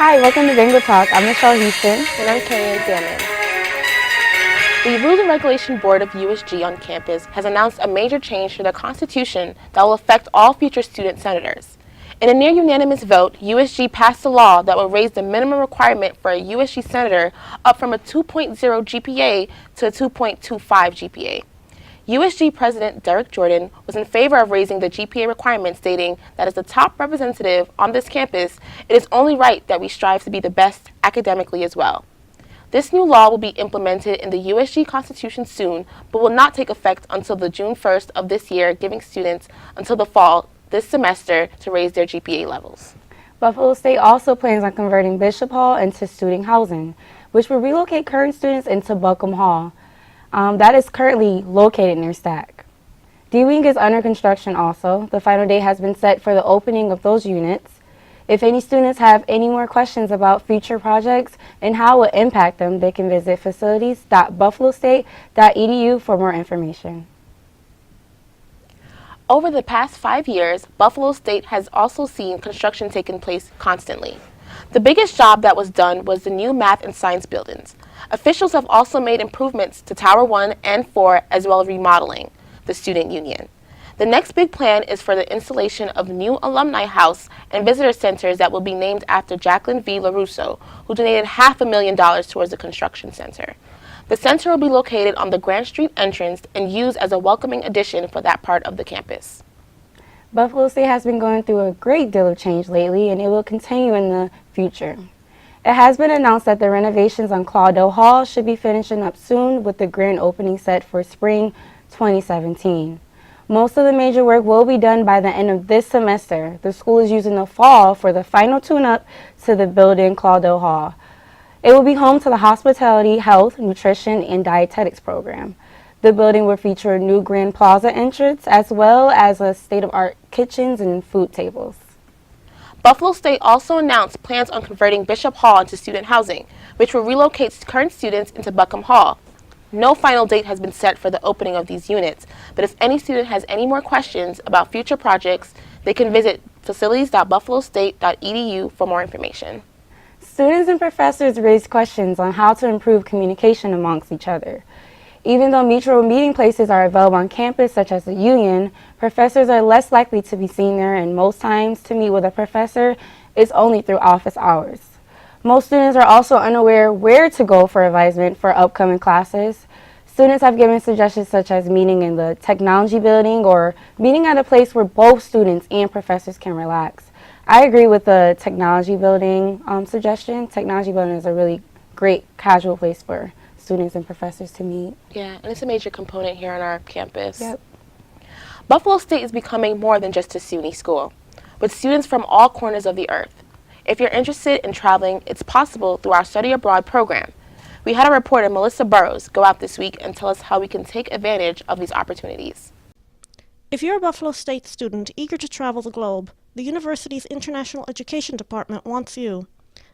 Hi, welcome to Bengal Talk. I'm Michelle Houston. And I'm Kenny Salmon. The Rules and Regulation Board of USG on campus has announced a major change to their constitution that will affect all future student senators. In a near unanimous vote, USG passed a law that will raise the minimum requirement for a USG senator up from a 2.0 GPA to a 2.25 GPA. USG President Derek Jordan was in favor of raising the GPA requirement, stating that as the top representative on this campus, it is only right that we strive to be the best academically as well. This new law will be implemented in the USG Constitution soon, but will not take effect until the June 1st of this year, giving students until the fall this semester to raise their GPA levels. Buffalo State also plans on converting Bishop Hall into student housing, which will relocate current students into Buckham Hall. That is currently located near Stack. D-Wing is under construction also. The final date has been set for the opening of those units. If any students have any more questions about future projects and how it will impact them, they can visit facilities.buffalostate.edu for more information. Over the past 5 years, Buffalo State has also seen construction taking place constantly. The biggest job that was done was the new math and science buildings. Officials have also made improvements to Tower 1 and 4, as well as remodeling the student union. The next big plan is for the installation of new alumni house and visitor centers that will be named after Jacqueline V. LaRusso, who donated $500,000 towards the construction center. The center will be located on the Grant Street entrance and used as a welcoming addition for that part of the campus. Buffalo State has been going through a great deal of change lately, and it will continue in the future. It has been announced that the renovations on Claudio Hall should be finishing up soon, with the grand opening set for spring 2017. Most of the major work will be done by the end of this semester. The school is using the fall for the final tune-up to the building Claudio Hall. It will be home to the Hospitality, Health, Nutrition, and Dietetics program. The building will feature a new Grand Plaza entrance as well as a state-of-the-art kitchens and food tables. Buffalo State also announced plans on converting Bishop Hall into student housing, which will relocate current students into Buckham Hall. No final date has been set for the opening of these units, but if any student has any more questions about future projects, they can visit facilities.buffalostate.edu for more information. Students and professors raised questions on how to improve communication amongst each other. Even though mutual meeting places are available on campus, such as the Union, professors are less likely to be seen there, and most times to meet with a professor is only through office hours. Most students are also unaware where to go for advisement for upcoming classes. Students have given suggestions such as meeting in the technology building or meeting at a place where both students and professors can relax. I agree with the technology building suggestion. Technology building is a really great casual place for students and professors to meet. Yeah, and it's a major component here on our campus. Yep. Buffalo State is becoming more than just a SUNY school, with students from all corners of the earth. If you're interested in traveling, it's possible through our study abroad program. We had our reporter, Melissa Burrows, go out this week and tell us how we can take advantage of these opportunities. If you're a Buffalo State student eager to travel the globe, the university's International Education Department wants you.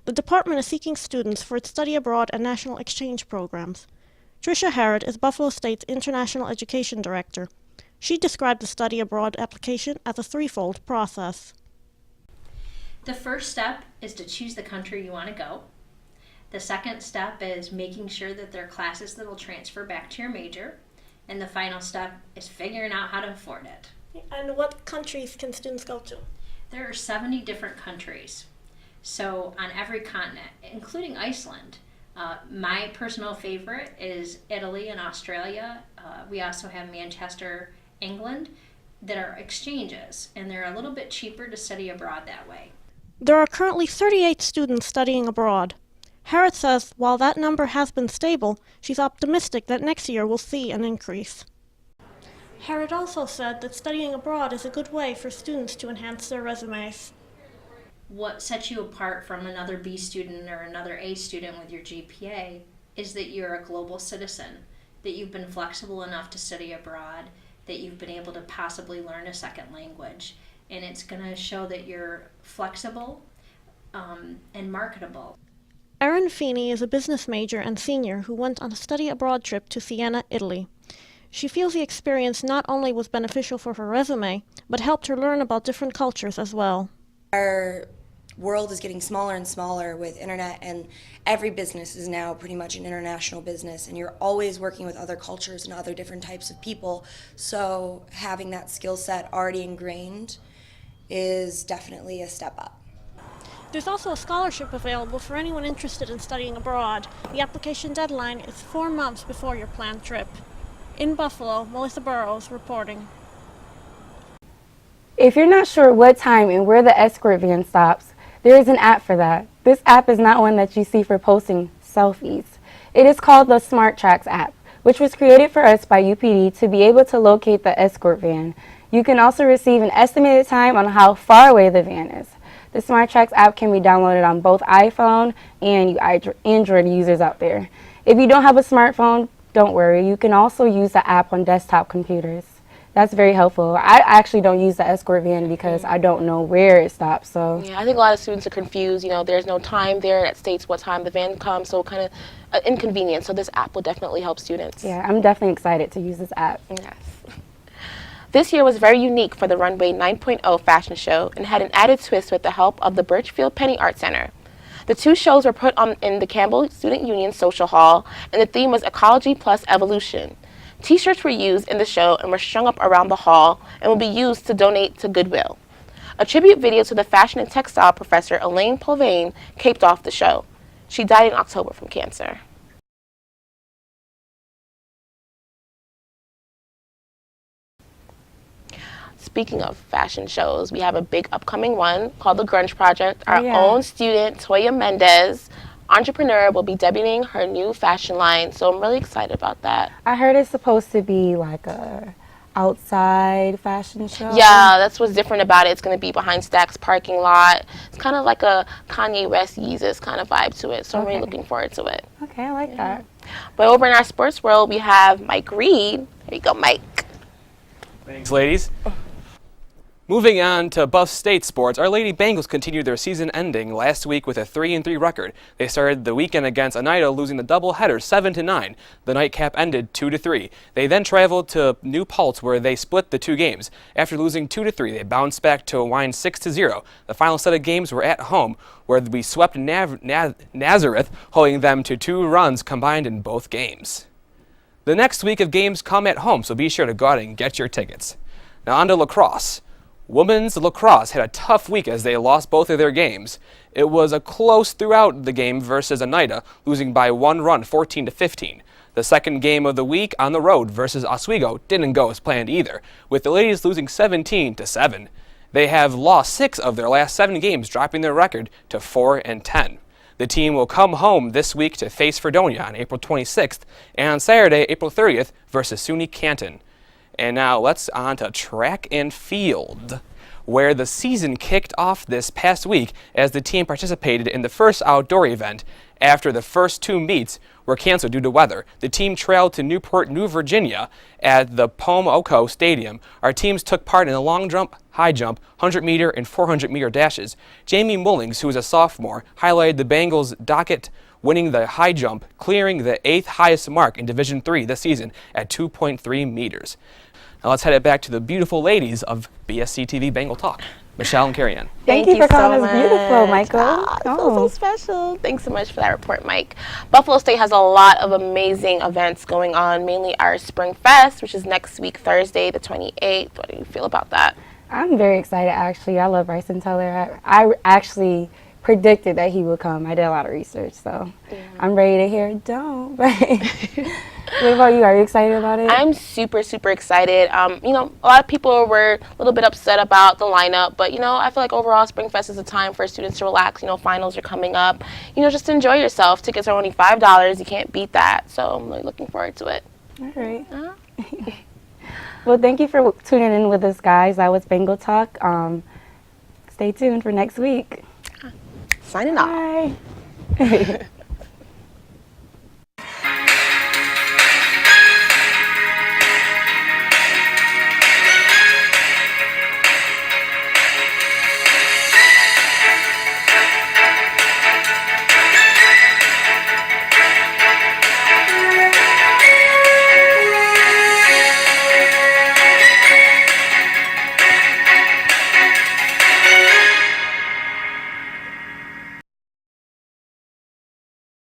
The department is seeking students for its study abroad and national exchange programs. Tricia Harrod is Buffalo State's International Education Director. She described the study abroad application as a threefold process. The first step is to choose the country you want to go. The second step is making sure that there are classes that will transfer back to your major. And the final step is figuring out how to afford it. And what countries can students go to? There are 70 different countries. So on every continent, including Iceland. My personal favorite is Italy and Australia. We also have Manchester, England, that are exchanges, and they're a little bit cheaper to study abroad that way. There are currently 38 students studying abroad. Harrod says while that number has been stable, she's optimistic that next year will see an increase. Harrod also said that studying abroad is a good way for students to enhance their resumes. What sets you apart from another B student or another A student with your GPA is that you're a global citizen, that you've been flexible enough to study abroad, that you've been able to possibly learn a second language, and it's going to show that you're flexible and marketable. Erin Feeney is a business major and senior who went on a study abroad trip to Siena, Italy. She feels the experience not only was beneficial for her resume, but helped her learn about different cultures as well. Our world is getting smaller and smaller with internet, and every business is now pretty much an international business, and you're always working with other cultures and other different types of people. So having that skill set already ingrained is definitely a step up. There's also a scholarship available for anyone interested in studying abroad. The application deadline is 4 months before your planned trip. In Buffalo, Melissa Burrows reporting. If you're not sure what time and where the escort van stops, there is an app for that. This app is not one that you see for posting selfies. It is called the Smart Tracks app, which was created for us by UPD to be able to locate the escort van. You can also receive an estimated time on how far away the van is. The Smart Tracks app can be downloaded on both iPhone and you Android users out there. If you don't have a smartphone, don't worry. You can also use the app on desktop computers. That's very helpful. I actually don't use the escort van because I don't know where it stops. So Yeah, I think a lot of students are confused. You know, there's no time there that states what time the van comes, so kind of inconvenient. So this app will definitely help students. yeah, I'm definitely excited to use this app. Yes. This year was very unique for the Runway 9.0 fashion show and had an added twist with the help of the Birchfield Penny Art Center. The two shows were put on in the Campbell Student Union Social Hall, and the theme was Ecology plus Evolution. T-shirts were used in the show and were strung up around the hall and will be used to donate to Goodwill. A tribute video to the fashion and textile professor Elaine Pulvain capped off the show. She died in October from cancer. Speaking of fashion shows, we have a big upcoming one called The Grunge Project. Our own student, Toya Mendez, entrepreneur, will be debuting her new fashion line, so I'm really excited about that. I heard it's supposed to be like a outside fashion show. Yeah, that's what's different about it. It's going to be behind Stack's parking lot. It's kind of like a Kanye West Yeezus kind of vibe to it, so I'm really looking forward to it. Okay, I like that. But over in our sports world, we have Mike Reed. Here you go, Mike. Thanks, ladies. Moving on to Buff State sports, our Lady Bengals continued their season ending last week with a 3-3 record. They started the weekend against Oneida, losing the doubleheader 7-9. The nightcap ended 2-3. They then traveled to New Paltz, where they split the two games. After losing 2-3, they bounced back to a win 6-0. The final set of games were at home, where we swept Nazareth, holding them to 2 runs combined in both games. The next week of games come at home, so be sure to go out and get your tickets. Now on to lacrosse. Women's lacrosse had a tough week as they lost both of their games. It was a close throughout the game versus Oneida, losing by 1 run, 14-15. The second game of the week on the road versus Oswego didn't go as planned either, with the ladies losing 17-7. They have lost 6 of their last 7 games, dropping their record to 4-10. The team will come home this week to face Fredonia on April 26th, and on Saturday, April 30th, versus SUNY Canton. And now let's on to track and field, where the season kicked off this past week as the team participated in the first outdoor event. After the first 2 meets were canceled due to weather, the team trailed to Newport, New Virginia at the Pomoco Stadium. Our teams took part in the long jump, high jump, 100-meter, and 400-meter dashes. Jamie Mullings, who is a sophomore, highlighted the Bengals' docket, winning the high jump, clearing the 8th highest mark in Division III this season at 2.3 meters. Now let's head it back to the beautiful ladies of BSC TV Bengal Talk, Michelle and Carrie Ann. Thank you for calling us beautiful, Michael. I feel so special. Thanks so much for that report, Mike. Buffalo State has a lot of amazing events going on, mainly our Spring Fest, which is next week, Thursday, the 28th. What do you feel about that? I'm very excited, actually. I love Bryson Teller. I actually predicted that he would come. I did a lot of research, so I'm ready to hear it. Don't. What about you? Are you excited about it? I'm super, super excited. You know, a lot of people were a little bit upset about the lineup, but, you know, I feel like overall Spring Fest is a time for students to relax. You know, finals are coming up. You know, just enjoy yourself. Tickets are only $5. You can't beat that, so I'm really looking forward to it. All right. Well, thank you for tuning in with us, guys. That was Bengal Talk. Stay tuned for next week. Signing off. Bye.